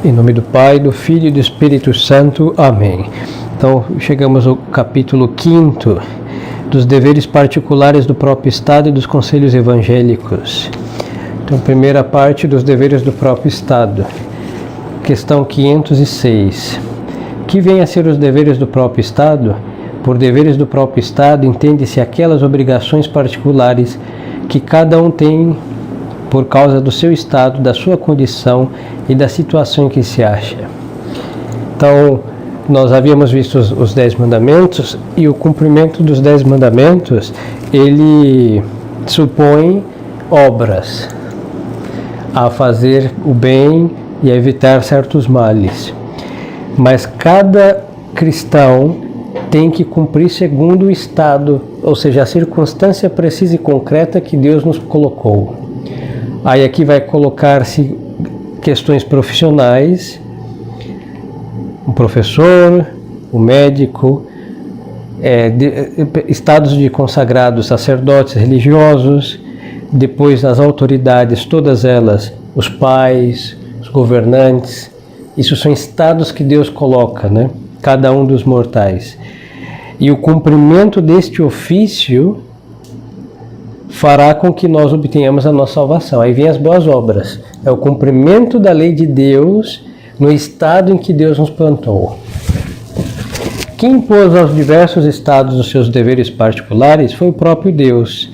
Em nome do Pai, do Filho e do Espírito Santo. Amém. Então, chegamos ao capítulo 5 dos deveres particulares do próprio Estado e dos conselhos evangélicos. Então, primeira parte dos deveres do próprio Estado. Questão 506. Que vem a ser os deveres do próprio Estado? Por deveres do próprio Estado, entende-se aquelas obrigações particulares que cada um tem por causa do seu estado, da sua condição e da situação em que se acha. Então, nós havíamos visto os 10 mandamentos, e o cumprimento dos 10 mandamentos, ele supõe obras a fazer o bem e a evitar certos males. Mas cada cristão tem que cumprir segundo o estado, ou seja, a circunstância precisa e concreta que Deus nos colocou. Aí aqui vai colocar-se questões profissionais, o professor, o médico, estados de consagrados, sacerdotes, religiosos, depois as autoridades, todas elas, os pais, os governantes. Isso são estados que Deus coloca, né? Cada um dos mortais. E o cumprimento deste ofício fará com que nós obtenhamos a nossa salvação. Aí vem as boas obras. É o cumprimento da lei de Deus no estado em que Deus nos plantou. Quem impôs aos diversos estados os seus deveres particulares foi o próprio Deus.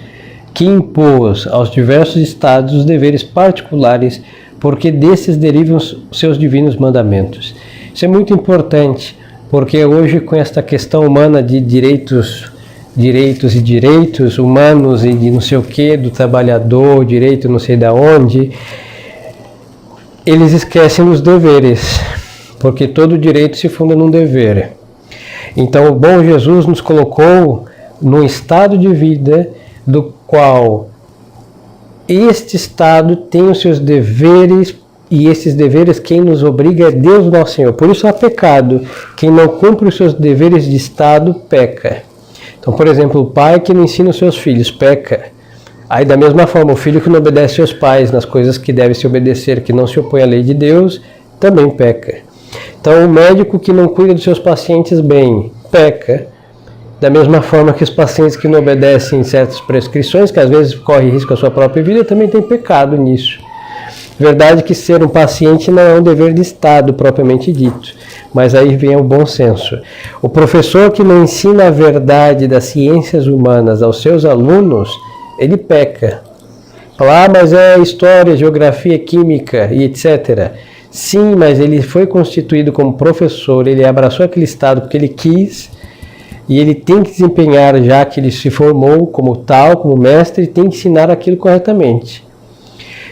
Que impôs aos diversos estados os deveres particulares, porque desses derivam os seus divinos mandamentos. Isso é muito importante, porque hoje, com esta questão humana de direitos humanos e de não sei o que, do trabalhador, direito não sei da onde, eles esquecem os deveres, porque todo direito se funda num dever. Então o bom Jesus nos colocou num estado de vida do qual este estado tem os seus deveres, e esses deveres quem nos obriga é Deus nosso Senhor. Por isso há pecado. Quem não cumpre os seus deveres de estado peca. Então, por exemplo, o pai que não ensina os seus filhos peca. Aí, da mesma forma, o filho que não obedece aos pais nas coisas que deve se obedecer, que não se opõe à lei de Deus, também peca. Então, o médico que não cuida dos seus pacientes bem, peca. Da mesma forma que os pacientes que não obedecem certas prescrições, que às vezes correm risco à sua própria vida, também tem pecado nisso. Verdade que ser um paciente não é um dever de Estado propriamente dito, mas aí vem o bom senso. O professor que não ensina a verdade das ciências humanas aos seus alunos, ele peca. Fala, mas é história, geografia, química e etc. Sim, mas ele foi constituído como professor, ele abraçou aquele estado porque ele quis, e ele tem que desempenhar, já que ele se formou como tal, como mestre, tem que ensinar aquilo corretamente.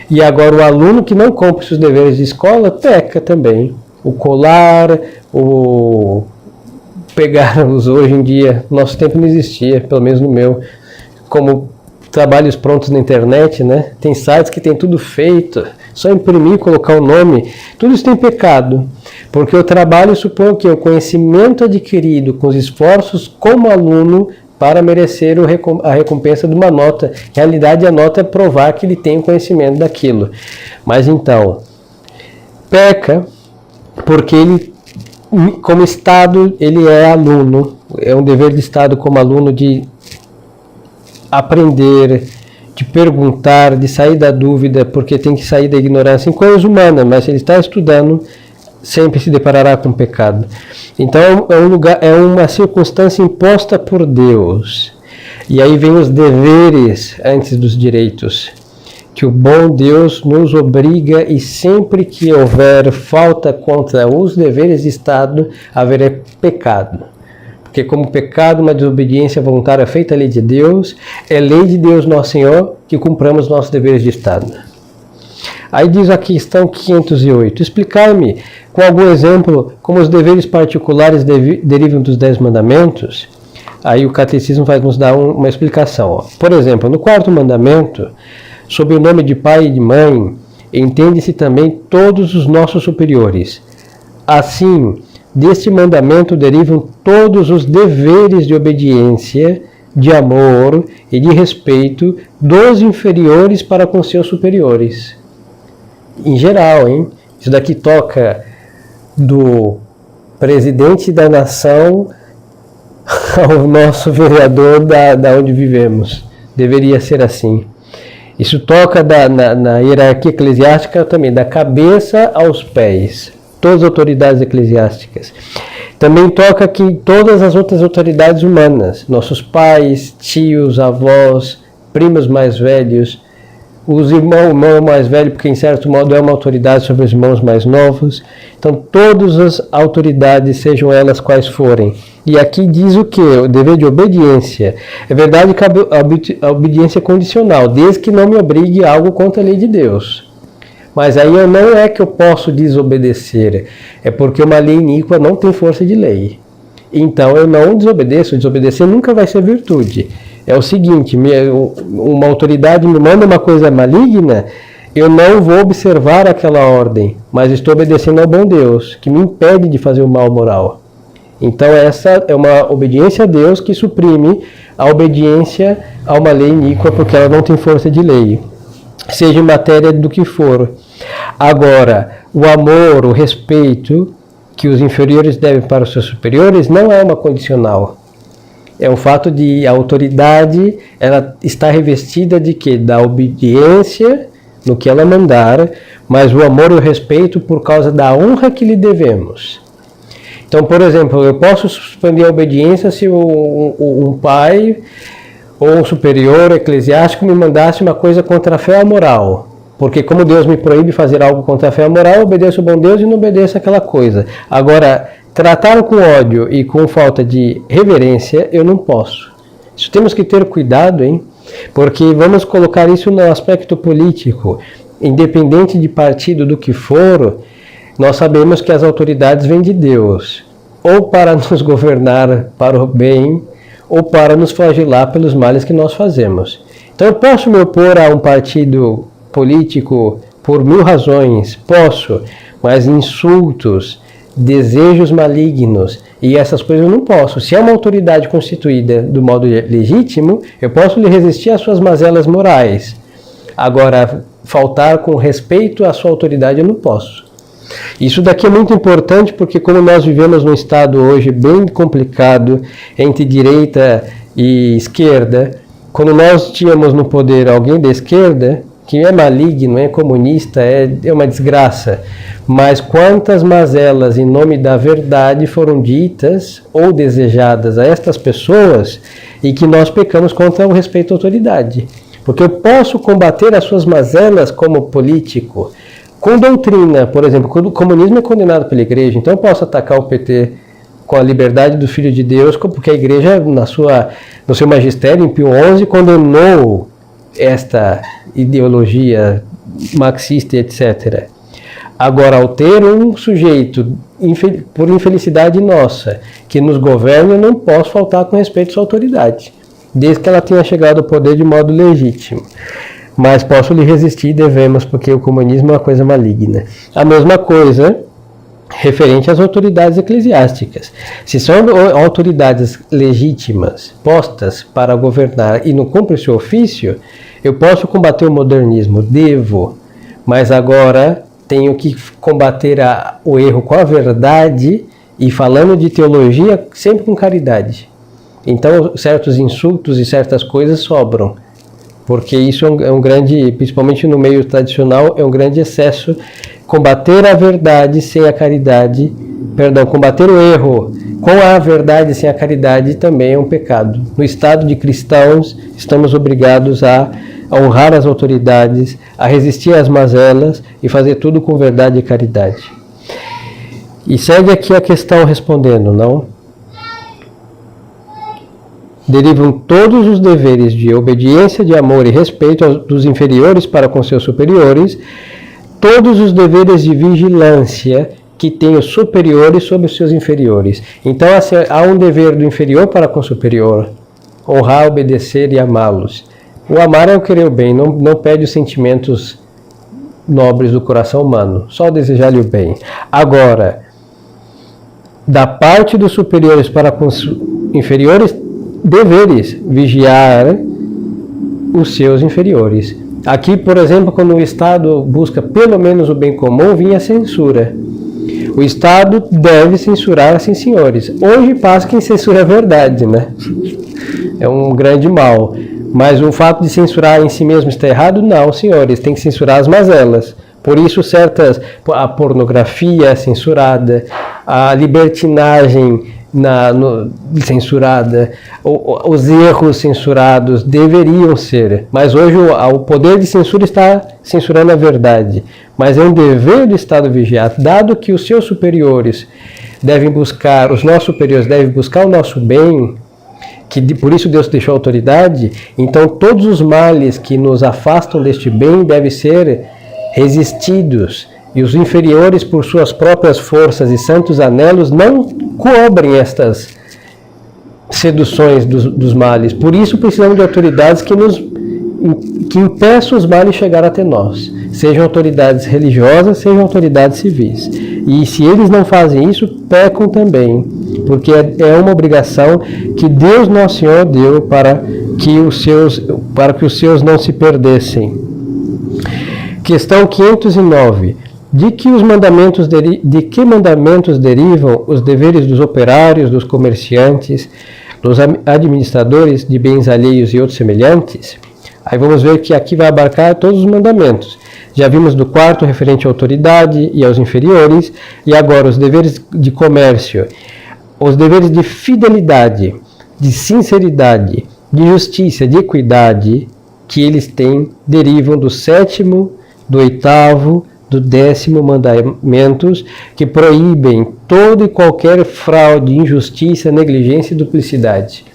E agora o aluno que não cumpre seus deveres de escola, peca também. O colar, o pegar hoje em dia, nosso tempo não existia, pelo menos no meu, como trabalhos prontos na internet, né? Tem sites que tem tudo feito, só imprimir, colocar o nome, tudo isso tem pecado, porque o trabalho supõe o quê? O conhecimento adquirido com os esforços como aluno para merecer a recompensa de uma nota. Em realidade, a nota é provar que ele tem o conhecimento daquilo. Mas então, peca, porque ele, como Estado, ele é aluno. É um dever de Estado como aluno de aprender, de perguntar, de sair da dúvida, porque tem que sair da ignorância em coisas humanas, mas ele está estudando, sempre se deparará com pecado. Então é uma circunstância imposta por Deus. E aí vem os deveres antes dos direitos, que o bom Deus nos obriga, e sempre que houver falta contra os deveres de Estado, haverá pecado. Porque como pecado, uma desobediência voluntária feita à lei de Deus, é lei de Deus nosso Senhor que cumpramos nossos deveres de Estado. Aí diz a questão 508, explicar-me com algum exemplo como os deveres particulares derivam dos 10 mandamentos. Aí o catecismo vai nos dar uma explicação. Por exemplo, no 4º mandamento, sob o nome de pai e de mãe, entende-se também todos os nossos superiores. Assim, deste mandamento derivam todos os deveres de obediência, de amor e de respeito dos inferiores para com seus superiores. Em geral, hein? Isso daqui toca do presidente da nação ao nosso vereador da onde vivemos. Deveria ser assim. Isso toca na hierarquia eclesiástica também, da cabeça aos pés, todas as autoridades eclesiásticas. Também toca aqui todas as outras autoridades humanas, nossos pais, tios, avós, primos mais velhos, os irmão mais velho, porque em certo modo é uma autoridade sobre os irmãos mais novos. Então, todas as autoridades, sejam elas quais forem. E aqui diz o que? O dever de obediência. É verdade que a obediência é condicional, desde que não me obrigue a algo contra a lei de Deus. Mas aí não é que eu posso desobedecer, é porque uma lei iníqua não tem força de lei. Então eu não desobedeço, desobedecer nunca vai ser virtude. É o seguinte, uma autoridade me manda uma coisa maligna, eu não vou observar aquela ordem, mas estou obedecendo ao bom Deus, que me impede de fazer o mal moral. Então essa é uma obediência a Deus que suprime a obediência a uma lei iníqua, porque ela não tem força de lei, seja em matéria do que for. Agora, o amor, o respeito que os inferiores devem para os seus superiores não é uma condicional. É um fato de a autoridade, ela está revestida de quê? Da obediência no que ela mandar, mas o amor e o respeito por causa da honra que lhe devemos. Então, por exemplo, eu posso suspender a obediência se um pai ou um superior eclesiástico me mandasse uma coisa contra a fé ou a moral. Porque como Deus me proíbe fazer algo contra a fé ou a moral, eu obedeço o bom Deus e não obedeço aquela coisa. Agora, tratar com ódio e com falta de reverência, eu não posso. Isso temos que ter cuidado, hein? Porque vamos colocar isso no aspecto político. Independente de partido do que for, nós sabemos que as autoridades vêm de Deus, ou para nos governar para o bem, ou para nos flagelar pelos males que nós fazemos. Então eu posso me opor a um partido político por 1000 razões, posso, mas insultos, desejos malignos e essas coisas eu não posso. Se é uma autoridade constituída do modo legítimo, eu posso lhe resistir às suas mazelas morais. Agora, faltar com respeito à sua autoridade eu não posso. Isso daqui é muito importante porque como nós vivemos num estado hoje bem complicado entre direita e esquerda, quando nós tínhamos no poder alguém da esquerda, que é maligno, é comunista, é uma desgraça, mas quantas mazelas em nome da verdade foram ditas ou desejadas a estas pessoas e que nós pecamos contra o respeito à autoridade. Porque eu posso combater as suas mazelas como político, com doutrina, por exemplo, quando o comunismo é condenado pela igreja, então eu posso atacar o PT com a liberdade do Filho de Deus, porque a igreja, no seu magistério, em Pio XI, condenou esta ideologia marxista, etc. Agora, ao ter um sujeito, por infelicidade nossa, que nos governa, eu não posso faltar com respeito à sua autoridade, desde que ela tenha chegado ao poder de modo legítimo. Mas posso lhe resistir, devemos, porque o comunismo é uma coisa maligna. A mesma coisa referente às autoridades eclesiásticas. Se são autoridades legítimas, postas para governar e não cumprem o seu ofício, eu posso combater o modernismo, devo, mas agora tenho que combater o erro com a verdade e falando de teologia sempre com caridade. Então certos insultos e certas coisas sobram. Porque isso é um grande, principalmente no meio tradicional, é um grande excesso. Combater a verdade sem a caridade, combater o erro com a verdade sem a caridade também é um pecado. No estado de cristãos, estamos obrigados a honrar as autoridades, a resistir às mazelas e fazer tudo com verdade e caridade. E segue aqui a questão respondendo, não? Derivam todos os deveres de obediência, de amor e respeito dos inferiores para com seus superiores, todos os deveres de vigilância que têm os superiores sobre os seus inferiores. Então há um dever do inferior para com o superior, honrar, obedecer e amá-los. O amar é o querer o bem, não pede os sentimentos nobres do coração humano, só desejar-lhe o bem. Agora, da parte dos superiores para com os inferiores, deveres vigiar os seus inferiores. Aqui, por exemplo, quando o Estado busca pelo menos o bem comum, vinha a censura. O Estado deve censurar, sim, senhores. Hoje passa quem censura a verdade, né? É um grande mal. Mas o fato de censurar em si mesmo está errado? Não, senhores. Tem que censurar as mazelas. Por isso, a pornografia é censurada, a libertinagem censurada, os erros censurados deveriam ser. Mas hoje o poder de censura está censurando a verdade. Mas é um dever do Estado vigiar, dado que os seus superiores os nossos superiores devem buscar o nosso bem, por isso Deus deixou a autoridade, então todos os males que nos afastam deste bem devem ser resistidos, e os inferiores, por suas próprias forças e santos anelos, não cobrem estas seduções dos males. Por isso precisamos de autoridades que impeçam os males chegar até nós, sejam autoridades religiosas, sejam autoridades civis. E se eles não fazem isso, pecam também, porque é uma obrigação que Deus Nosso Senhor deu para que os seus não se perdessem. Questão 509. De que mandamentos derivam os deveres dos operários, dos comerciantes, dos administradores de bens alheios e outros semelhantes? Aí vamos ver que aqui vai abarcar todos os mandamentos. Já vimos do quarto referente à autoridade e aos inferiores, e agora os deveres de comércio, os deveres de fidelidade, de sinceridade, de justiça, de equidade, que eles têm, derivam do 7º, do 8º, do 10º mandamentos, que proíbem toda e qualquer fraude, injustiça, negligência e duplicidade.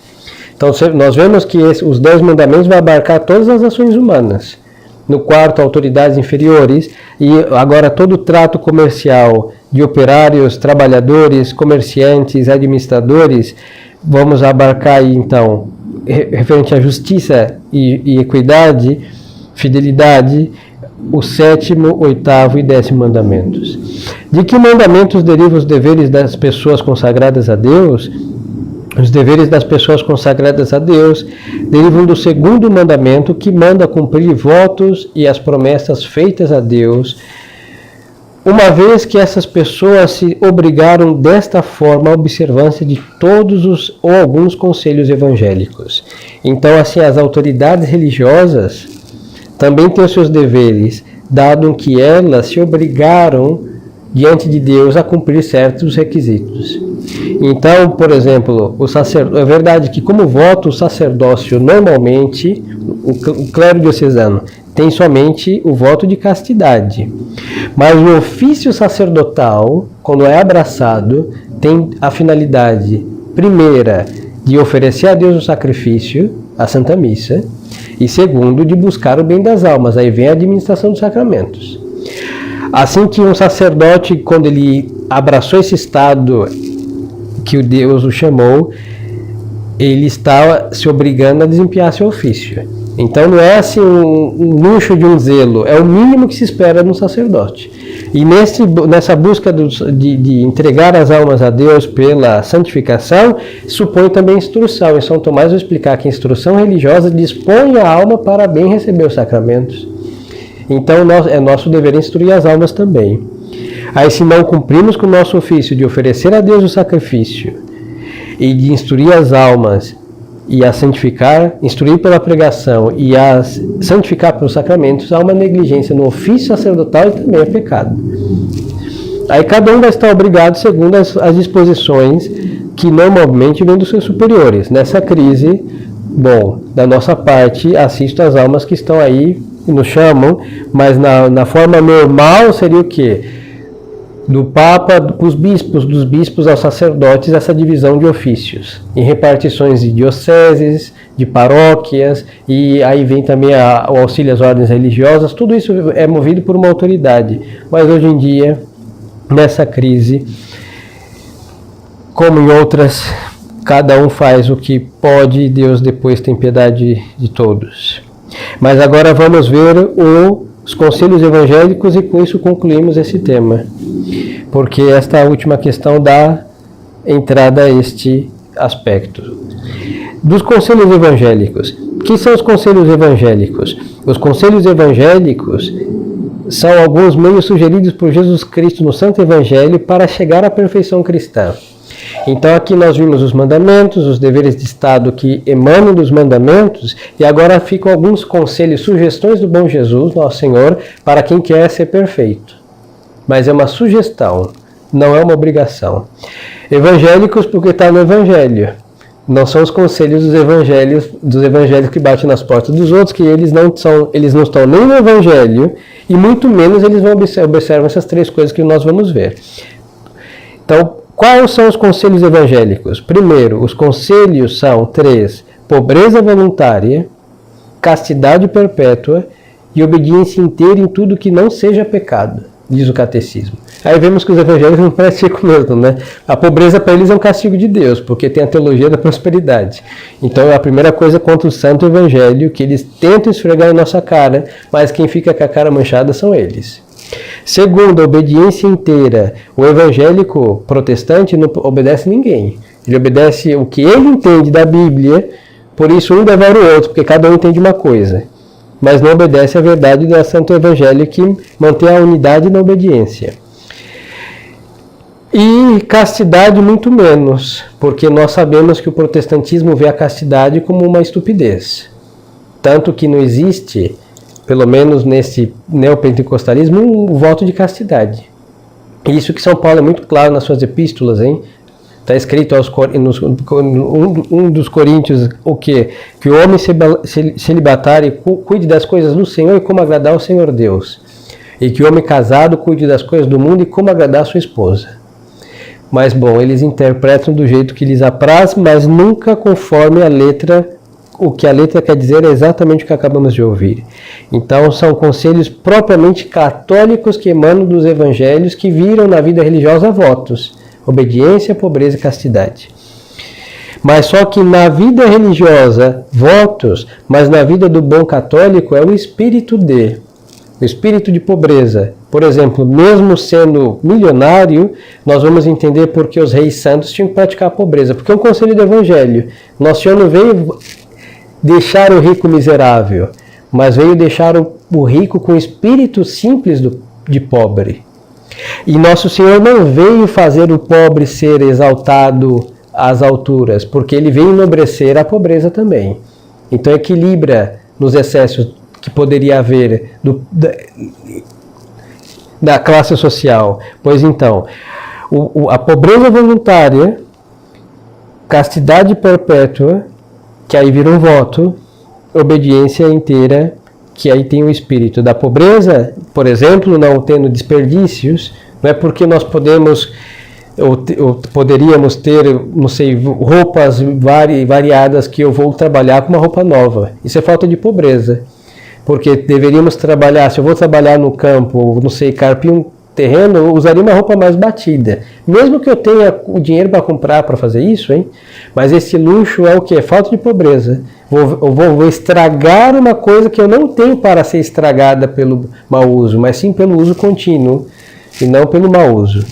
Então nós vemos que os 10 mandamentos vão abarcar todas as ações humanas. No quarto, autoridades inferiores, e agora todo o trato comercial de operários, trabalhadores, comerciantes, administradores, vamos abarcar aí então, referente à justiça e equidade, fidelidade, o 7º, 8º e 10º mandamentos. De que mandamentos derivam os deveres das pessoas consagradas a Deus? Os deveres das pessoas consagradas a Deus derivam do 2º mandamento, que manda cumprir votos e as promessas feitas a Deus, uma vez que essas pessoas se obrigaram desta forma à observância de todos ou alguns conselhos evangélicos. Então, assim, as autoridades religiosas também têm os seus deveres, dado que elas se obrigaram diante de Deus a cumprir certos requisitos. Então, por exemplo, é verdade que, como voto, o sacerdócio normalmente, o clero diocesano, tem somente o voto de castidade. Mas o ofício sacerdotal, quando é abraçado, tem a finalidade, primeira, de oferecer a Deus o sacrifício, a Santa Missa, e segundo, de buscar o bem das almas. Aí vem a administração dos sacramentos. Assim que um sacerdote, quando ele abraçou esse estado que Deus o chamou, ele está se obrigando a desempenhar seu ofício. Então não é assim um luxo de um zelo, é o mínimo que se espera de um sacerdote. E nessa busca de entregar as almas a Deus pela santificação, supõe também instrução. Em São Tomás vai explicar que a instrução religiosa dispõe a alma para bem receber os sacramentos. Então é nosso dever instruir as almas também. Aí, se não cumprimos com o nosso ofício de oferecer a Deus o sacrifício e de instruir as almas e a santificar, instruir pela pregação e a santificar pelos sacramentos, há uma negligência no ofício sacerdotal e também é pecado. Aí cada um vai estar obrigado segundo as disposições que normalmente vêm dos seus superiores. Nessa crise, da nossa parte, assisto às almas que estão aí e nos chamam, mas na forma normal seria o quê? Do Papa para os bispos, dos bispos aos sacerdotes, essa divisão de ofícios, em repartições de dioceses, de paróquias, e aí vem também o auxílio às ordens religiosas. Tudo isso é movido por uma autoridade, mas hoje em dia, nessa crise, como em outras, cada um faz o que pode e Deus depois tem piedade de todos. Mas agora vamos ver os conselhos evangélicos e com isso concluímos esse tema, porque esta última questão dá entrada a este aspecto. Dos conselhos evangélicos. O que são os conselhos evangélicos? Os conselhos evangélicos são alguns meios sugeridos por Jesus Cristo no Santo Evangelho para chegar à perfeição cristã. Então aqui nós vimos os mandamentos, os deveres de Estado que emanam dos mandamentos, e agora ficam alguns conselhos, sugestões do bom Jesus, nosso Senhor, para quem quer ser perfeito. Mas é uma sugestão, não é uma obrigação. Evangélicos porque está no Evangelho. Não são os conselhos dos evangélicos que batem nas portas dos outros, que eles não estão nem no Evangelho, e muito menos eles observam essas três coisas que nós vamos ver. Então, quais são os conselhos evangélicos? Primeiro, os conselhos são 3: pobreza voluntária, castidade perpétua e obediência inteira em tudo que não seja pecado, diz o catecismo. Aí vemos que os evangélicos não parecem com mesmo, né? A pobreza para eles é um castigo de Deus, porque tem a teologia da prosperidade. Então é a primeira coisa contra o santo evangelho, que eles tentam esfregar em nossa cara, mas quem fica com a cara manchada são eles. Segundo, a obediência inteira. O evangélico protestante não obedece ninguém. Ele obedece o que ele entende da Bíblia, por isso um devora o outro, porque cada um entende uma coisa. Mas não obedece à verdade do santo evangelho que mantém a unidade na obediência. E castidade muito menos, porque nós sabemos que o protestantismo vê a castidade como uma estupidez. Tanto que não existe, pelo menos nesse neopentecostalismo, um voto de castidade. Isso que São Paulo é muito claro nas suas epístolas, hein? Está escrito um dos Coríntios o quê? Que o homem celibatário cuide das coisas do Senhor e como agradar ao Senhor Deus. E que o homem casado cuide das coisas do mundo e como agradar a sua esposa. Mas, bom, eles interpretam do jeito que lhes apraz, mas nunca conforme a letra. O que a letra quer dizer é exatamente o que acabamos de ouvir. Então, são conselhos propriamente católicos que emanam dos evangelhos, que viram na vida religiosa votos: obediência, pobreza e castidade. Mas só que na vida religiosa, votos, mas na vida do bom católico é o espírito de pobreza. Por exemplo, mesmo sendo milionário, nós vamos entender por que os reis santos tinham que praticar a pobreza. Porque é um conselho do evangelho. Nosso Senhor não veio deixar o rico miserável, mas veio deixar o rico com o espírito simples de pobre. E Nosso Senhor não veio fazer o pobre ser exaltado às alturas, porque ele veio enobrecer a pobreza também. Então equilibra nos excessos que poderia haver da classe social. Pois então, a pobreza voluntária, castidade perpétua, que aí vira um voto, obediência inteira, que aí tem o espírito da pobreza, por exemplo, não tendo desperdícios, não é porque nós podemos ou poderíamos ter, não sei, roupas variadas que eu vou trabalhar com uma roupa nova. Isso é falta de pobreza. Porque deveríamos trabalhar, se eu vou trabalhar no campo, não sei, carpir um terreno, eu usaria uma roupa mais batida. Mesmo que eu tenha o dinheiro para comprar para fazer isso, hein? Mas esse luxo é o quê? Falta de pobreza. Vou estragar uma coisa que eu não tenho para ser estragada pelo mau uso, mas sim pelo uso contínuo e não pelo mau uso.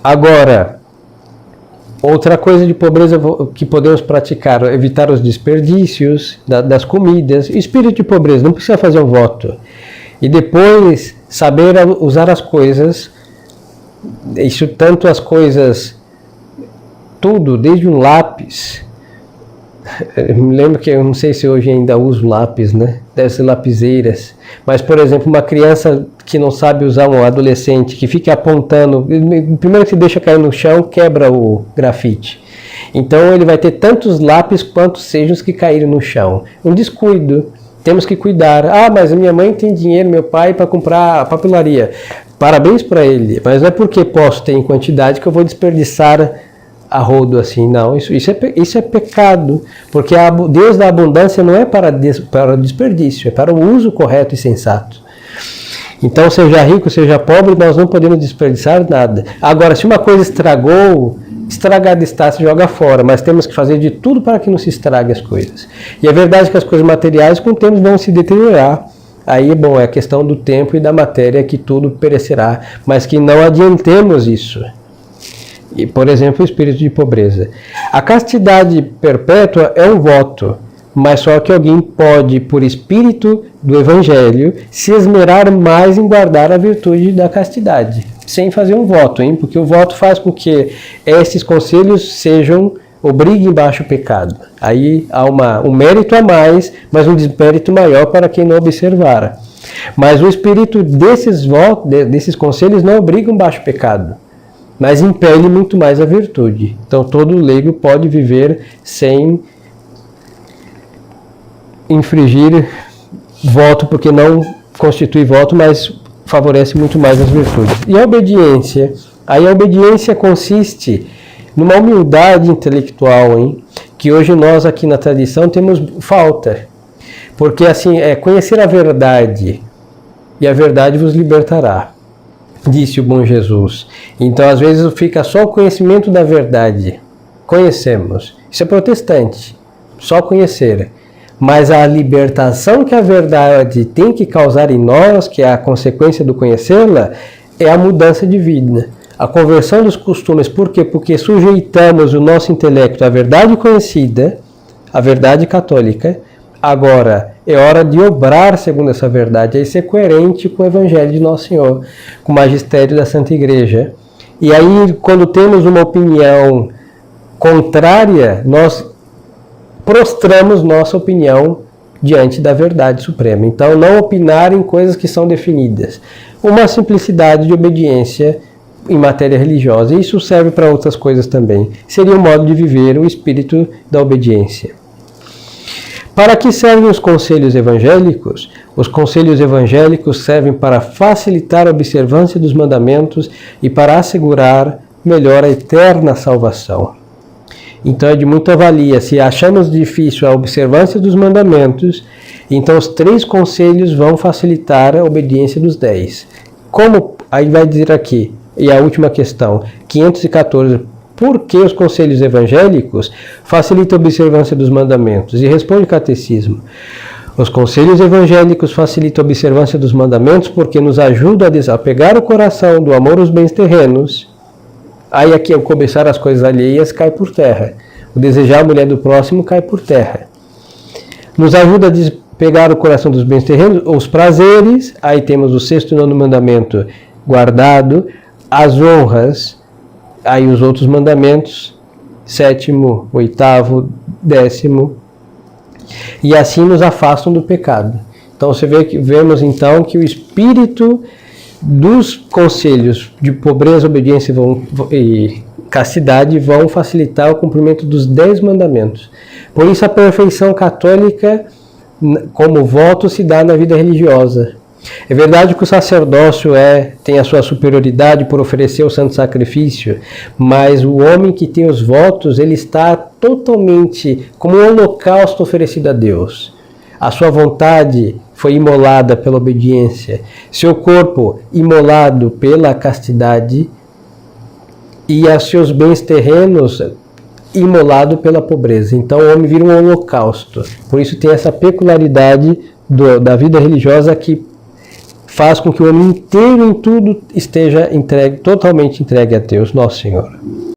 Agora, outra coisa de pobreza que podemos praticar, evitar os desperdícios das comidas. Espírito de pobreza, não precisa fazer um voto. E depois, saber usar as coisas, isso tanto as coisas, tudo, desde um lápis. Eu me lembro que eu não sei se hoje ainda uso lápis, né? Deve ser lapiseiras. Mas, por exemplo, uma criança que não sabe usar, um adolescente que fica apontando, primeiro que deixa cair no chão, quebra o grafite. Então ele vai ter tantos lápis quantos sejam os que caíram no chão. Um descuido. Temos que cuidar. Ah, mas a minha mãe tem dinheiro, meu pai, para comprar papelaria. Parabéns para ele. Mas não é porque posso ter em quantidade que eu vou desperdiçar a rodo assim. Não, isso é pecado. Porque Deus da abundância não é para desperdício, é para o uso correto e sensato. Então, seja rico, seja pobre, nós não podemos desperdiçar nada. Agora, se uma coisa estragou, estragada está, se joga fora, mas temos que fazer de tudo para que não se estrague as coisas. E é verdade que as coisas materiais, com o tempo, vão se deteriorar. Aí, bom, é a questão do tempo e da matéria que tudo perecerá, mas que não adiantemos isso. E, por exemplo, o espírito de pobreza. A castidade perpétua é um voto, mas só que alguém pode, por espírito do Evangelho, se esmerar mais em guardar a virtude da castidade, sem fazer um voto, hein? Porque o voto faz com que esses conselhos obriguem baixo o pecado. Aí há um mérito a mais, mas um desmérito maior para quem não observara. Mas o espírito desses conselhos não obriga um baixo pecado, mas impele muito mais a virtude. Então todo leigo pode viver sem infringir voto, porque não constitui voto, mas favorece muito mais as virtudes. E a obediência? Aí a obediência consiste numa humildade intelectual, hein? Que hoje nós aqui na tradição temos falta. Porque assim, é conhecer a verdade, e a verdade vos libertará, disse o bom Jesus. Então às vezes fica só o conhecimento da verdade. Conhecemos. Isso é protestante. Só conhecer. Mas a libertação que a verdade tem que causar em nós, que é a consequência do conhecê-la, é a mudança de vida. A conversão dos costumes. Por quê? Porque sujeitamos o nosso intelecto à verdade conhecida, à verdade católica. Agora, é hora de obrar segundo essa verdade, e ser coerente com o Evangelho de Nosso Senhor, com o magistério da Santa Igreja. E aí, quando temos uma opinião contrária, nós prostramos nossa opinião diante da verdade suprema. Então, não opinar em coisas que são definidas. Uma simplicidade de obediência em matéria religiosa. E isso serve para outras coisas também. Seria um modo de viver o espírito da obediência. Para que servem os conselhos evangélicos? Os conselhos evangélicos servem para facilitar a observância dos mandamentos e para assegurar melhor a eterna salvação. Então é de muita valia. Se achamos difícil a observância dos mandamentos, então os 3 conselhos vão facilitar a obediência dos 10. Como? Aí vai dizer aqui, e a última questão, 514. Por que os conselhos evangélicos facilitam a observância dos mandamentos? E responde o catecismo. Os conselhos evangélicos facilitam a observância dos mandamentos porque nos ajudam a desapegar o coração do amor aos bens terrenos. Aí aqui, ao cobiçar as coisas alheias, cai por terra. O desejar a mulher do próximo cai por terra. Nos ajuda a despegar o coração dos bens terrenos, os prazeres. Aí temos o 6º e 9º mandamento guardado. As honras. Aí os outros mandamentos, 7º, 8º, 10º, e assim nos afastam do pecado. Então vemos então que o espírito dos conselhos de pobreza, obediência e castidade vão facilitar o cumprimento dos 10 mandamentos. Por isso a perfeição católica como voto se dá na vida religiosa. É verdade que o sacerdócio tem a sua superioridade por oferecer o santo sacrifício, mas o homem que tem os votos, ele está totalmente como um holocausto oferecido a Deus. A sua vontade foi imolada pela obediência, seu corpo imolado pela castidade e os seus bens terrenos imolado pela pobreza. Então o homem vira um holocausto. Por isso tem essa peculiaridade da vida religiosa que faz com que o homem inteiro em tudo esteja totalmente entregue a Deus, Nosso Senhor.